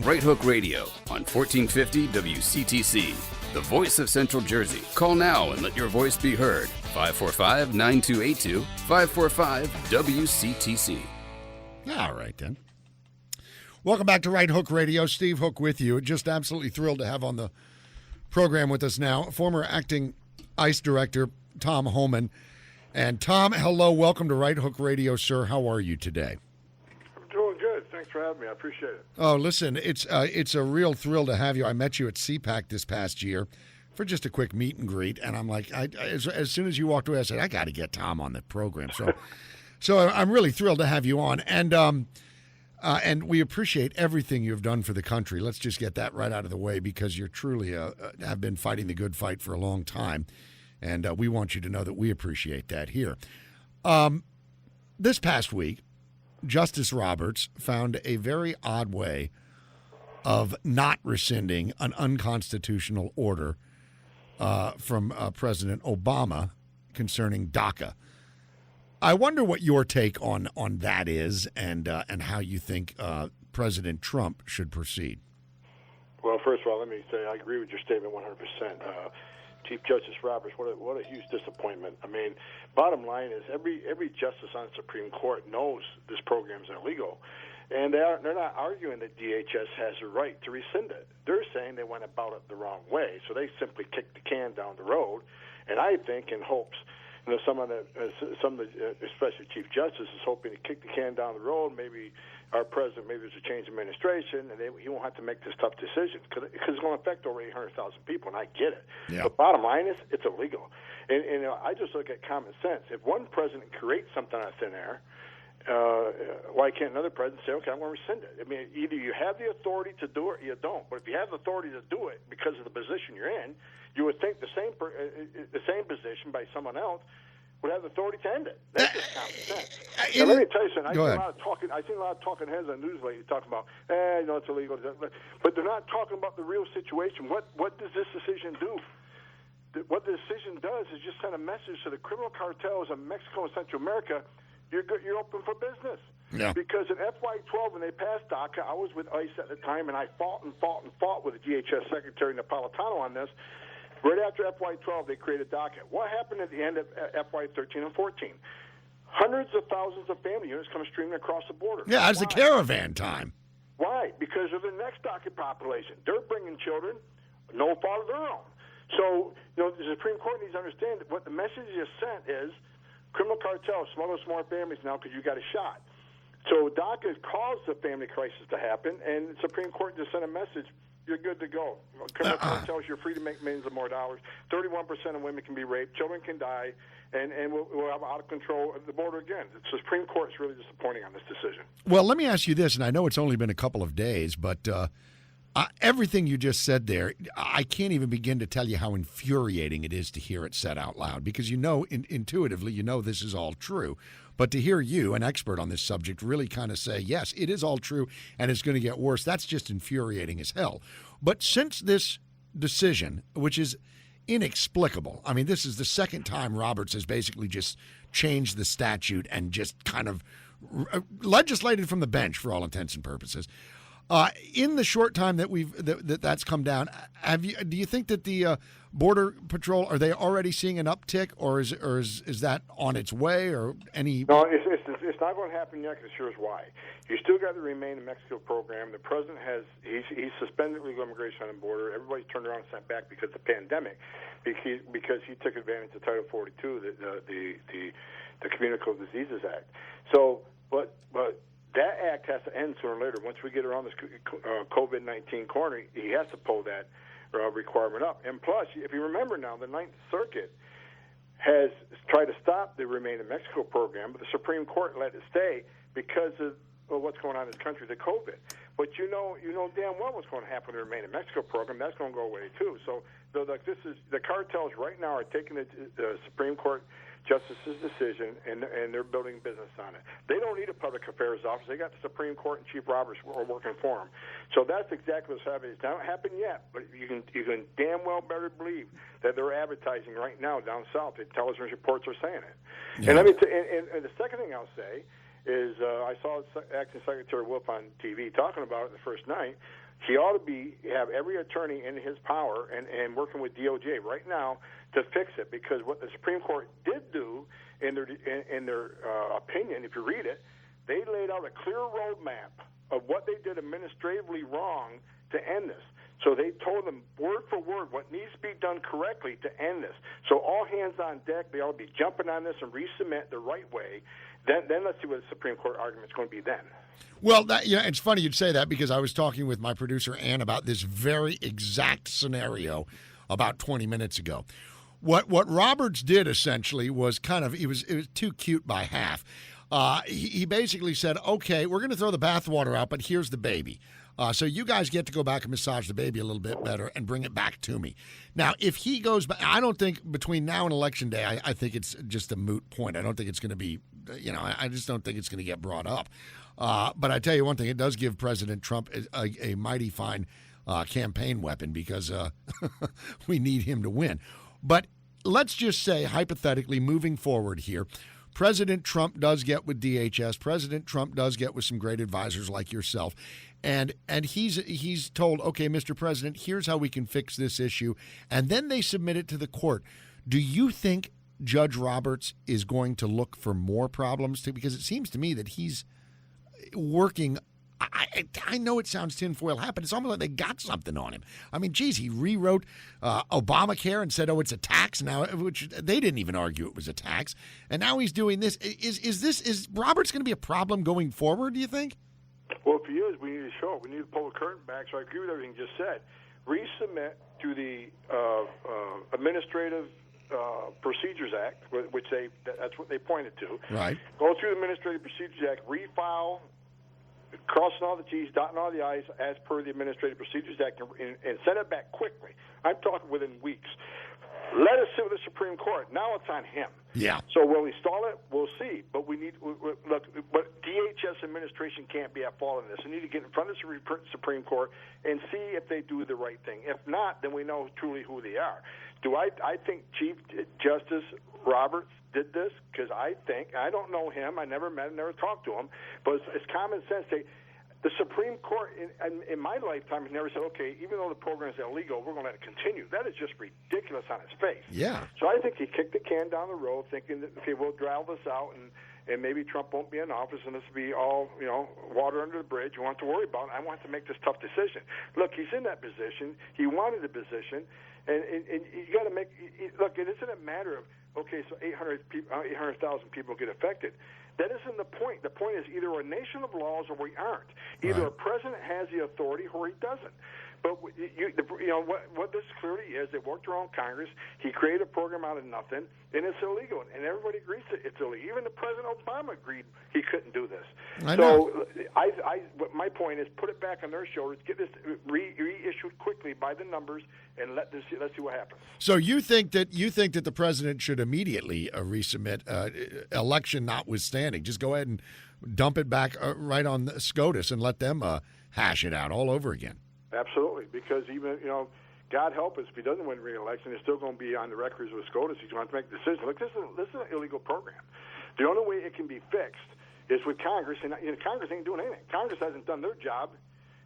Right Hook Radio on 1450 WCTC, the voice of Central Jersey. Call now and let your voice be heard. 545-9282, 545-WCTC. All right, then. Welcome back to Right Hook Radio. Steve Hook with you. Just absolutely thrilled to have on the program with us now former acting ICE Director Tom Homan. And Tom, hello. Welcome to Right Hook Radio, sir. How are you today? Doing good. Thanks for having me. I appreciate it. Oh, listen, it's a real thrill to have you. I met you at CPAC this past year for just a quick meet and greet, and I'm like, as soon as you walked away, I said, I got to get Tom on the program. So I'm really thrilled to have you on, and we appreciate everything you've done for the country. Let's just get that right out of the way because you're truly have been fighting the good fight for a long time, and we want you to know that we appreciate that here. This past week, Justice Roberts found a very odd way of not rescinding an unconstitutional order from President Obama concerning DACA. I wonder what your take on that is and how you think President Trump should proceed. Well, first of all, let me say I agree with your statement 100%. Chief Justice Roberts, what a huge disappointment. I mean, bottom line is every justice on the Supreme Court knows this program is illegal, and they're not arguing that DHS has a right to rescind it. They're saying they went about it the wrong way, so they simply kicked the can down the road. And I think, in hopes, some of the, especially Chief Justice, is hoping to kick the can down the road. Maybe our president, maybe there's a change in administration, and he won't have to make this tough decision because it's going to affect over 800,000 people, and I get it. Yeah. But bottom line is, it's illegal. And I just look at common sense. If one president creates something out of thin air, why can't another president say, okay, I'm going to rescind it? I mean, either you have the authority to do it or you don't. But if you have the authority to do it because of the position you're in, you would think the same position by someone else would have the authority to end it. That's just common sense. Now, let me tell you something. I've seen a lot of talking heads on news lately talking about, it's illegal. But they're not talking about the real situation. What does this decision do? What the decision does is just send a message to the criminal cartels of Mexico and Central America, you're open for business. Yeah. Because in FY12, when they passed DACA, I was with ICE at the time, and I fought with the DHS Secretary Napolitano on this. Right after FY12, they created DACA. What happened at the end of FY13 and 14? Hundreds of thousands of family units come streaming across the border. Yeah, it's the caravan time. Why? Because of the next DACA population. They're bringing children, no fault of their own. So, the Supreme Court needs to understand that what the message is sent is criminal cartels smuggle us more families now because you got a shot. So DACA caused the family crisis to happen, and the Supreme Court just sent a message, you're good to go. Criminal cartels, you're free to make millions of more dollars. 31% of women can be raped. Children can die, and we'll have out of control at the border again. The Supreme Court is really disappointing on this decision. Well, let me ask you this, and I know it's only been a couple of days, but everything you just said there, I can't even begin to tell you how infuriating it is to hear it said out loud because intuitively, this is all true. But to hear you, an expert on this subject, really kind of say, yes, it is all true and it's going to get worse, that's just infuriating as hell. But since this decision, which is inexplicable, I mean, this is the second time Roberts has basically just changed the statute and just kind of legislated from the bench for all intents and purposes. In the short time that that's come down, do you think that the Border Patrol, are they already seeing an uptick, or is that on its way, or any? No, it's not going to happen yet. Because here's why: you still got the Remain in Mexico program. The president he's suspended legal immigration on the border. Everybody's turned around and sent back because of the pandemic, because he took advantage of Title 42, the Communicable Diseases Act. So, but. That act has to end sooner or later. Once we get around this COVID-19 corner, he has to pull that requirement up. And plus, if you remember now, the Ninth Circuit has tried to stop the Remain in Mexico program, but the Supreme Court let it stay because of what's going on in this country, the COVID. But you know damn well what's going to happen to the Remain in Mexico program. That's going to go away too. So the cartels right now are taking the Supreme Court Justice's decision, and they're building business on it. They don't need a public affairs office. They got the Supreme Court and Chief Roberts working for them. So that's exactly what's happening. It's not happened yet, but you can damn well better believe that they're advertising right now down south. The intelligence reports are saying it. Yeah. And the second thing I'll say is I saw Acting Secretary Wolf on TV talking about it the first night. he ought to have every attorney in his power and working with DOJ right now to fix it, because what the Supreme Court did do in their opinion, if you read it, they laid out a clear roadmap of what they did administratively wrong to end this. So they told them word for word what needs to be done correctly to end this. So all hands on deck. They ought to be jumping on this and resubmit the right way. Then let's see what the Supreme Court argument is going to be then. Well, it's funny you'd say that, because I was talking with my producer, Ann, about this very exact scenario about 20 minutes ago. What Roberts did essentially was it was too cute by half. He basically said, okay, we're going to throw the bathwater out, but here's the baby. So you guys get to go back and massage the baby a little bit better and bring it back to me. Now, if he goes back, I don't think between now and Election Day, I think it's just a moot point. I don't think it's going to be, I just don't think it's going to get brought up. But I tell you one thing, it does give President Trump a mighty fine campaign weapon, because we need him to win. But let's just say, hypothetically, moving forward here, President Trump does get with DHS. President Trump does get with some great advisors like yourself. And he's told, okay, Mr. President, here's how we can fix this issue. And then they submit it to the court. Do you think Judge Roberts is going to look for more problems too? Because it seems to me that he's working. I know it sounds tinfoil hat, but it's almost like they got something on him. I mean, geez, he rewrote Obamacare and said, oh, it's a tax now, which they didn't even argue it was a tax. And now he's doing this. Is Roberts going to be a problem going forward, do you think? Well, if he is, we need to show it. We need to pull the curtain back. So I agree with everything you just said. Resubmit to the Administrative Procedures Act, which that's what they pointed to. Right. Go through the Administrative Procedures Act, refile, crossing all the T's, dotting all the I's as per the Administrative Procedures Act, and send it back quickly. I'm talking within weeks. Let us sit with the Supreme Court. Now it's on him. Yeah. So will he stall it? We'll see. But look, but DHS administration can't be at fault in this. They need to get in front of the Supreme Court and see if they do the right thing. If not, then we know truly who they are. I think Chief Justice Roberts did this? Because I don't know him. I never met him, never talked to him. But it's common sense. The Supreme Court, in my lifetime, has never said, okay, even though the program is illegal, we're going to let it continue. That is just ridiculous on its face. Yeah. So I think he kicked the can down the road, thinking that, okay, we'll draw this out, and maybe Trump won't be in office, and this will be all, water under the bridge. You won't have to worry about it. I want to make this tough decision. Look, he's in that position. He wanted the position, and you got to make – look, it isn't a matter of, okay, so 800,000 people get affected. That isn't the point. The point is either we're a nation of laws or we aren't. Either a president has the authority or he doesn't. But what this clearly is, they worked around Congress. He created a program out of nothing, and it's illegal. And everybody agrees that it's illegal. Even the President Obama agreed he couldn't do this. I know. So my point is, put it back on their shoulders. Get this reissued quickly by the numbers, and let's see what happens. So you think that the president should immediately resubmit, election notwithstanding, just go ahead and dump it back right on the SCOTUS and let them hash it out all over again? Absolutely, because even, God help us, if he doesn't win re-election, he's still going to be on the records with SCOTUS. He's going to have to make decisions. Look, this is an illegal program. The only way it can be fixed is with Congress, and Congress ain't doing anything. Congress hasn't done their job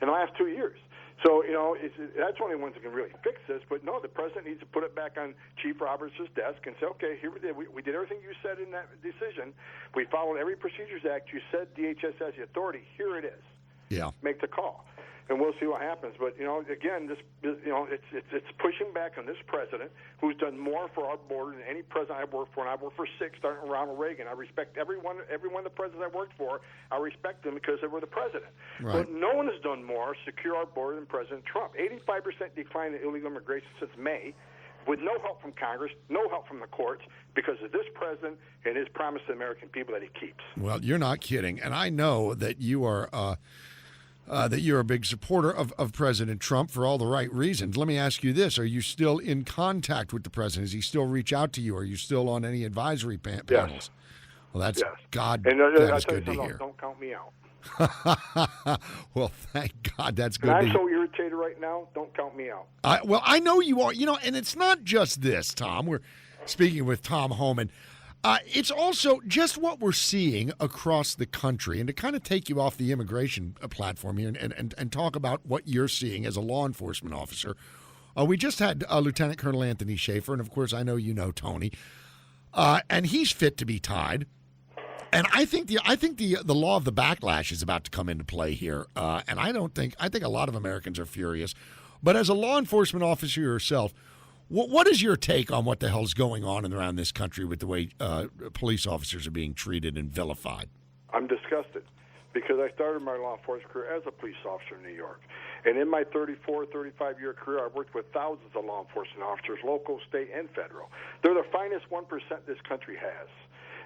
in the last 2 years. So, that's the only ones that can really fix this. But, no, the president needs to put it back on Chief Roberts' desk and say, okay, here we did. We did everything you said in that decision. We followed every Procedures Act. You said DHS has the authority. Here it is. Yeah. Make the call. And we'll see what happens. But, again, it's pushing back on this president who's done more for our border than any president I've worked for. And I've worked for 6, starting with Ronald Reagan. I respect every one of the presidents I've worked for. I respect them because they were the president. Right. But no one has done more to secure our border than President Trump. 85% decline in illegal immigration since May, with no help from Congress, no help from the courts, because of this president and his promise to the American people that he keeps. Well, you're not kidding. And I know that you are that you're a big supporter of President Trump for all the right reasons. Let me ask you this. Are you still in contact with the president? Does he still reach out to you? Are you still on any advisory panels? Yes. Well, that's God. And that is good to hear. Don't count me out. Well, thank God. That's good. And I'm so irritated right now. Don't count me out. Well, I know you are. And it's not just this, Tom. We're speaking with Tom Homan. It's also just what we're seeing across the country. And to kind of take you off the immigration platform here and talk about what you're seeing as a law enforcement officer, we just had Lieutenant Colonel Anthony Schaefer, and of course I know you know Tony, and he's fit to be tied. And I think the law of the backlash is about to come into play here. And I think a lot of Americans are furious. But as a law enforcement officer yourself, what is your take on what the hell's going on around this country with the way police officers are being treated and vilified? I'm disgusted because I started my law enforcement career as a police officer in New York. And in my 35-year career, I've worked with thousands of law enforcement officers, local, state, and federal. They're the finest 1% this country has.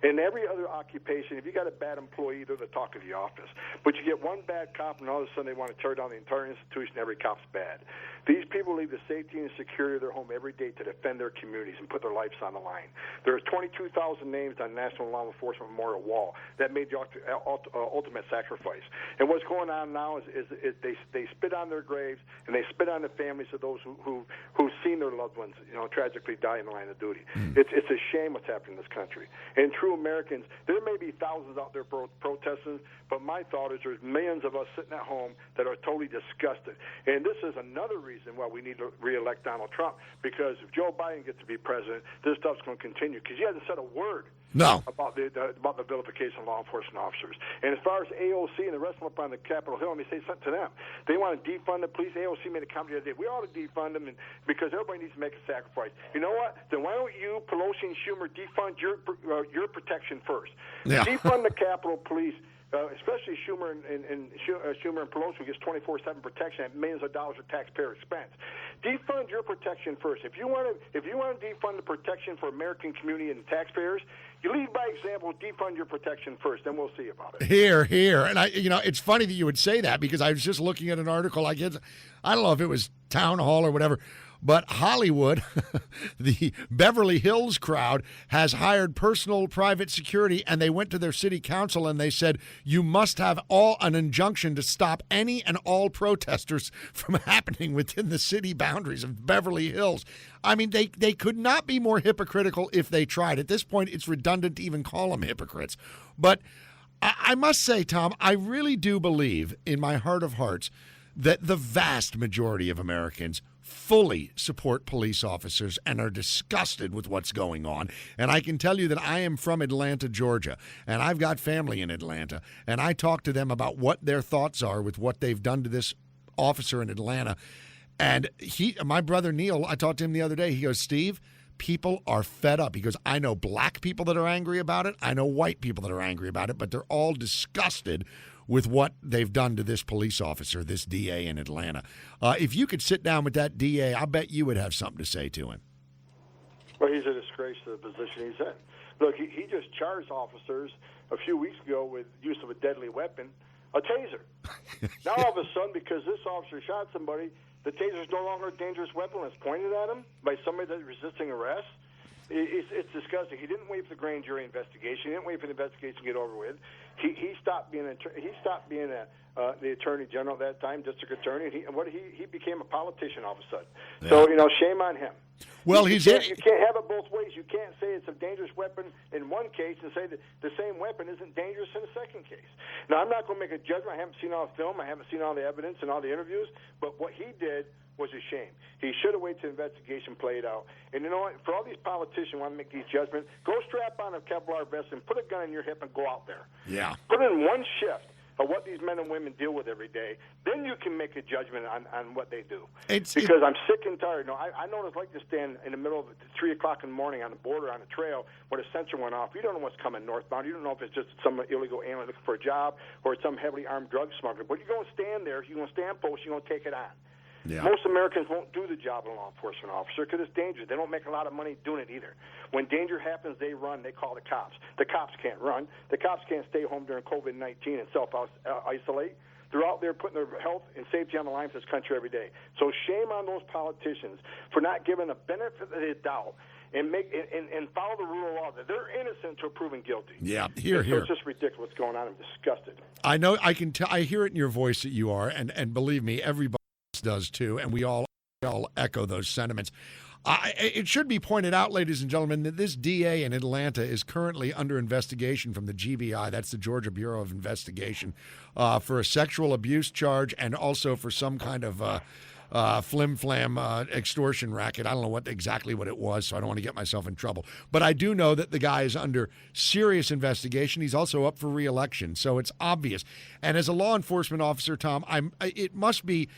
In every other occupation, if you got a bad employee, they're the talk of the office. But you get one bad cop, and all of a sudden they want to tear down the entire institution. Every cop's bad. These people leave the safety and security of their home every day to defend their communities and put their lives on the line. There's 22,000 names on National Law Enforcement Memorial Wall that made the ultimate sacrifice. And what's going on now is they spit on their graves and they spit on the families of those who've seen their loved ones, tragically die in the line of duty. It's a shame what's happening in this country. And true Americans, there may be thousands out there protesting, but my thought is there's millions of us sitting at home that are totally disgusted. And this is another reason why we need to reelect Donald Trump, because if Joe Biden gets to be president, this stuff's going to continue, because he hasn't said a word about the vilification of law enforcement officers. And as far as AOC and the rest of them up on the Capitol Hill, let me say something to them. They want to defund the police. AOC made a comment the other day. We ought to defund them because everybody needs to make a sacrifice. You know what? Then why don't you, Pelosi and Schumer, defund your protection first? Yeah. Defund the Capitol Police. Especially Schumer and Pelosi, who gets 24/7 protection at millions of dollars of taxpayer expense. Defund your protection first. If you want to defund the protection for American community and taxpayers, you lead by example. Defund your protection first, then we'll see about it. Here, and it's funny that you would say that, because I was just looking at an article. I don't know if it was Town Hall or whatever. But Hollywood, the Beverly Hills crowd, has hired personal private security, and they went to their city council and they said, you must have an injunction to stop any and all protesters from happening within the city boundaries of Beverly Hills. I mean, they could not be more hypocritical if they tried. At this point, it's redundant to even call them hypocrites. But I must say, Tom, I really do believe in my heart of hearts that the vast majority of Americans fully support police officers and are disgusted with what's going on. And I can tell you that I am from Atlanta, Georgia, and I've got family in Atlanta, and I talk to them about what their thoughts are with what they've done to this officer in Atlanta. And my brother Neil, I talked to him the other day, he goes, Steve, people are fed up. He goes, I know black people that are angry about it, I know white people that are angry about it, but they're all disgusted with what they've done to this police officer, this DA in Atlanta. If you could sit down with that DA, I bet you would have something to say to him. Well, he's a disgrace to the position he's in. Look, he just charged officers a few weeks ago with use of a deadly weapon, a taser. Now all of a sudden, because this officer shot somebody, the taser is no longer a dangerous weapon. It's pointed at him by somebody that's resisting arrest. It's disgusting. He didn't wait for the grand jury investigation. He didn't wait for the investigation to get over with. He stopped being the attorney general at that time, district attorney. He became a politician all of a sudden. Yeah. So shame on him. Well, you can't have it both ways. You can't say it's a dangerous weapon in one case and say that the same weapon isn't dangerous in the second case. Now, I'm not going to make a judgment. I haven't seen all the film. I haven't seen all the evidence and all the interviews. But what he did was a shame. He should have waited till the investigation played out. And you know what? For all these politicians who want to make these judgments, go strap on a Kevlar vest and put a gun in your hip and go out there. Yeah. Put in one shift of what these men and women deal with every day. Then you can make a judgment on what they do. Because I'm sick and tired. I know what it's like to stand in the middle of 3 o'clock in the morning on the border on a trail where the sensor went off. You don't know what's coming northbound. You don't know if it's just some illegal alien looking for a job or it's some heavily armed drug smuggler. But you're going to stand there. You're going to stand post. You're going to take it on. Yeah. Most Americans won't do the job of a law enforcement officer because it's dangerous. They don't make a lot of money doing it either. When danger happens, they run. They call the cops. The cops can't run. The cops can't stay home during COVID-19 and self-isolate. They're out there putting their health and safety on the line for this country every day. So shame on those politicians for not giving the benefit of the doubt and follow the rule of law that they're innocent until proven guilty. Yeah, So it's just ridiculous what's going on. I'm disgusted. I know. I can tell. I hear it in your voice that you are, and believe me, everybody does too, and we all echo those sentiments. It should be pointed out, ladies and gentlemen, that this DA in Atlanta is currently under investigation from the GBI, that's the Georgia Bureau of Investigation, for a sexual abuse charge and also for some kind of flim-flam extortion racket. I don't know exactly what it was, so I don't want to get myself in trouble. But I do know that the guy is under serious investigation. He's also up for re-election, so it's obvious. And as a law enforcement officer, Tom, it must be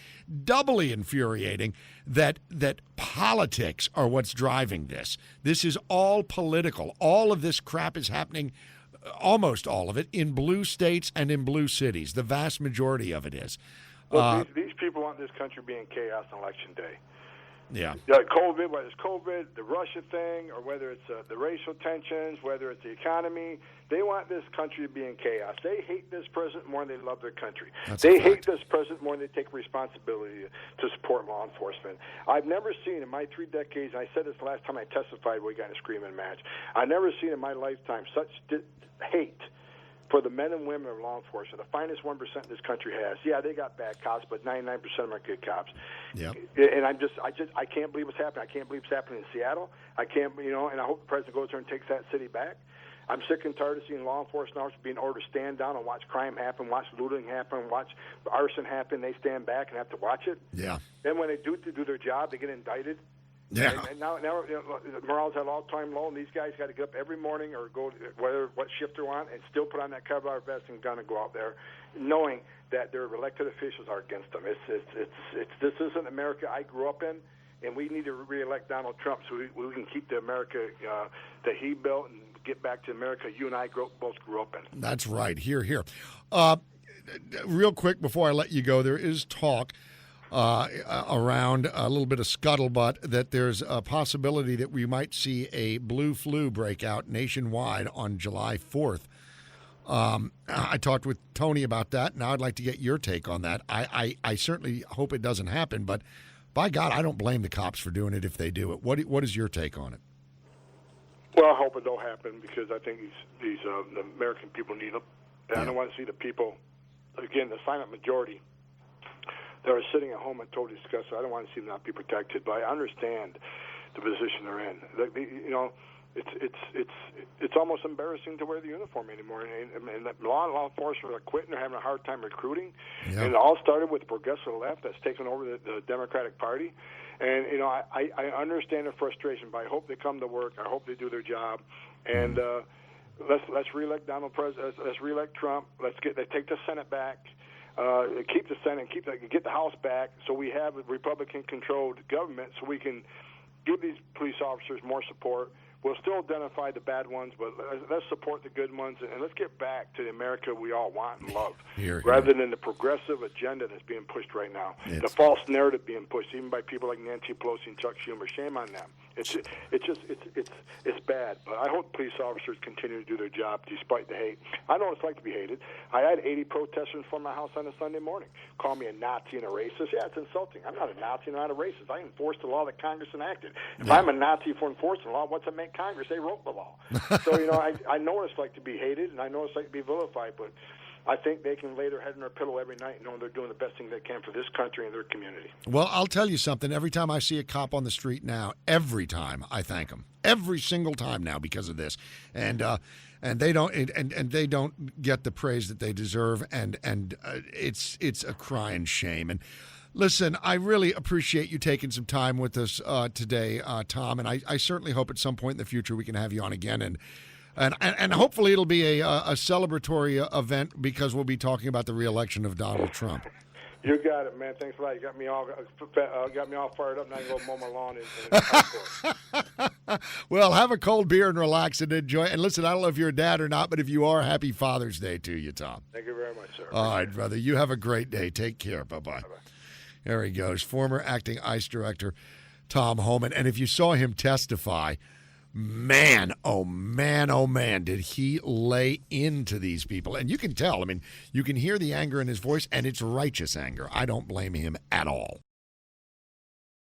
doubly infuriating that politics are what's driving this. This is all political. All of this crap is happening, almost all of it, in blue states and in blue cities. The vast majority of it is. Well, these people want this country being chaos on Election Day. Yeah. COVID, whether it's COVID, the Russia thing, or whether it's the racial tensions, whether it's the economy, they want this country to be in chaos. They hate this president more than they love their country. They hate this president more than they take responsibility to support law enforcement. I've never seen in my 3 decades, and I said this the last time I testified we got in a screaming match, I've never seen in my lifetime such hate for the men and women of law enforcement, the finest 1% this country has. Yeah, they got bad cops, but 99% of them are good cops. Yeah. And I can't believe what's happening. I can't believe it's happening in Seattle. I can't, and I hope the president goes there and takes that city back. I'm sick and tired of seeing law enforcement officers being ordered to stand down and watch crime happen, watch looting happen, watch arson happen. They stand back and have to watch it. Yeah. Then when they do their job, they get indicted. Yeah. And now morale's at an all-time low, and these guys got to get up every morning or go what shift they're on and still put on that Kevlar vest and gun and go out there, knowing that their elected officials are against them. This isn't America I grew up in, and we need to re-elect Donald Trump so we can keep the America that he built and get back to America you and I both grew up in. That's right. Here. Real quick before I let you go, there is talk around a little bit of scuttlebutt that there's a possibility that we might see a blue flu breakout nationwide on July 4th. I talked with Tony about that. Now I'd like to get your take on that. I certainly hope it doesn't happen, but by God, I don't blame the cops for doing it if they do it. What is your take on it? Well, I hope it don't happen because I think the American people need them. And I don't want to see the people, again, the silent majority that are sitting at home and totally disgusted. I don't want to see them not be protected, but I understand the position they're in. It's almost embarrassing to wear the uniform anymore. And law enforcement are quitting. They're having a hard time recruiting. Yep. And it all started with the progressive left that's taken over the Democratic Party. And I understand their frustration, but I hope they come to work. I hope they do their job. And let's reelect let's reelect Trump. They take the Senate back. Keep the Senate, get the House back, so we have a Republican-controlled government, so we can give these police officers more support. We'll still identify the bad ones, but let's support the good ones, and let's get back to the America we all want and love, rather than the progressive agenda that's being pushed right now. The false narrative being pushed, even by people like Nancy Pelosi and Chuck Schumer. Shame on them. It's bad. But I hope police officers continue to do their job despite the hate. I know what it's like to be hated. I had 80 protesters in front of my house on a Sunday morning. Call me a Nazi and a racist. Yeah, it's insulting. I'm not a Nazi and I'm not a racist. I enforced the law that Congress enacted. If I'm a Nazi for enforcing the law, what's it make Congress? They wrote the law. So, I know what it's like to be hated, and I know what it's like to be vilified, but I think they can lay their head in their pillow every night knowing they're doing the best thing they can for this country and their community. Well, I'll tell you something. Every time I see a cop on the street now, every time I thank them. Every single time now because of this. And they don't get the praise that they deserve, and it's a crying shame. And listen, I really appreciate you taking some time with us today, Tom, and I certainly hope at some point in the future we can have you on again, and hopefully it'll be a celebratory event because we'll be talking about the re-election of Donald Trump. You got it, man. Thanks a lot. You got me all fired up. Now I can go mow my lawn. Well, have a cold beer and relax and enjoy. And listen, I don't know if you're a dad or not, but if you are, happy Father's Day to you, Tom. Thank you very much, sir. All right, brother. You have a great day. Take care. Bye-bye. Bye-bye. There he goes, former acting ICE director Tom Homan. And if you saw him testify, man, oh man, did he lay into these people. And you can tell, you can hear the anger in his voice, and it's righteous anger. I don't blame him at all.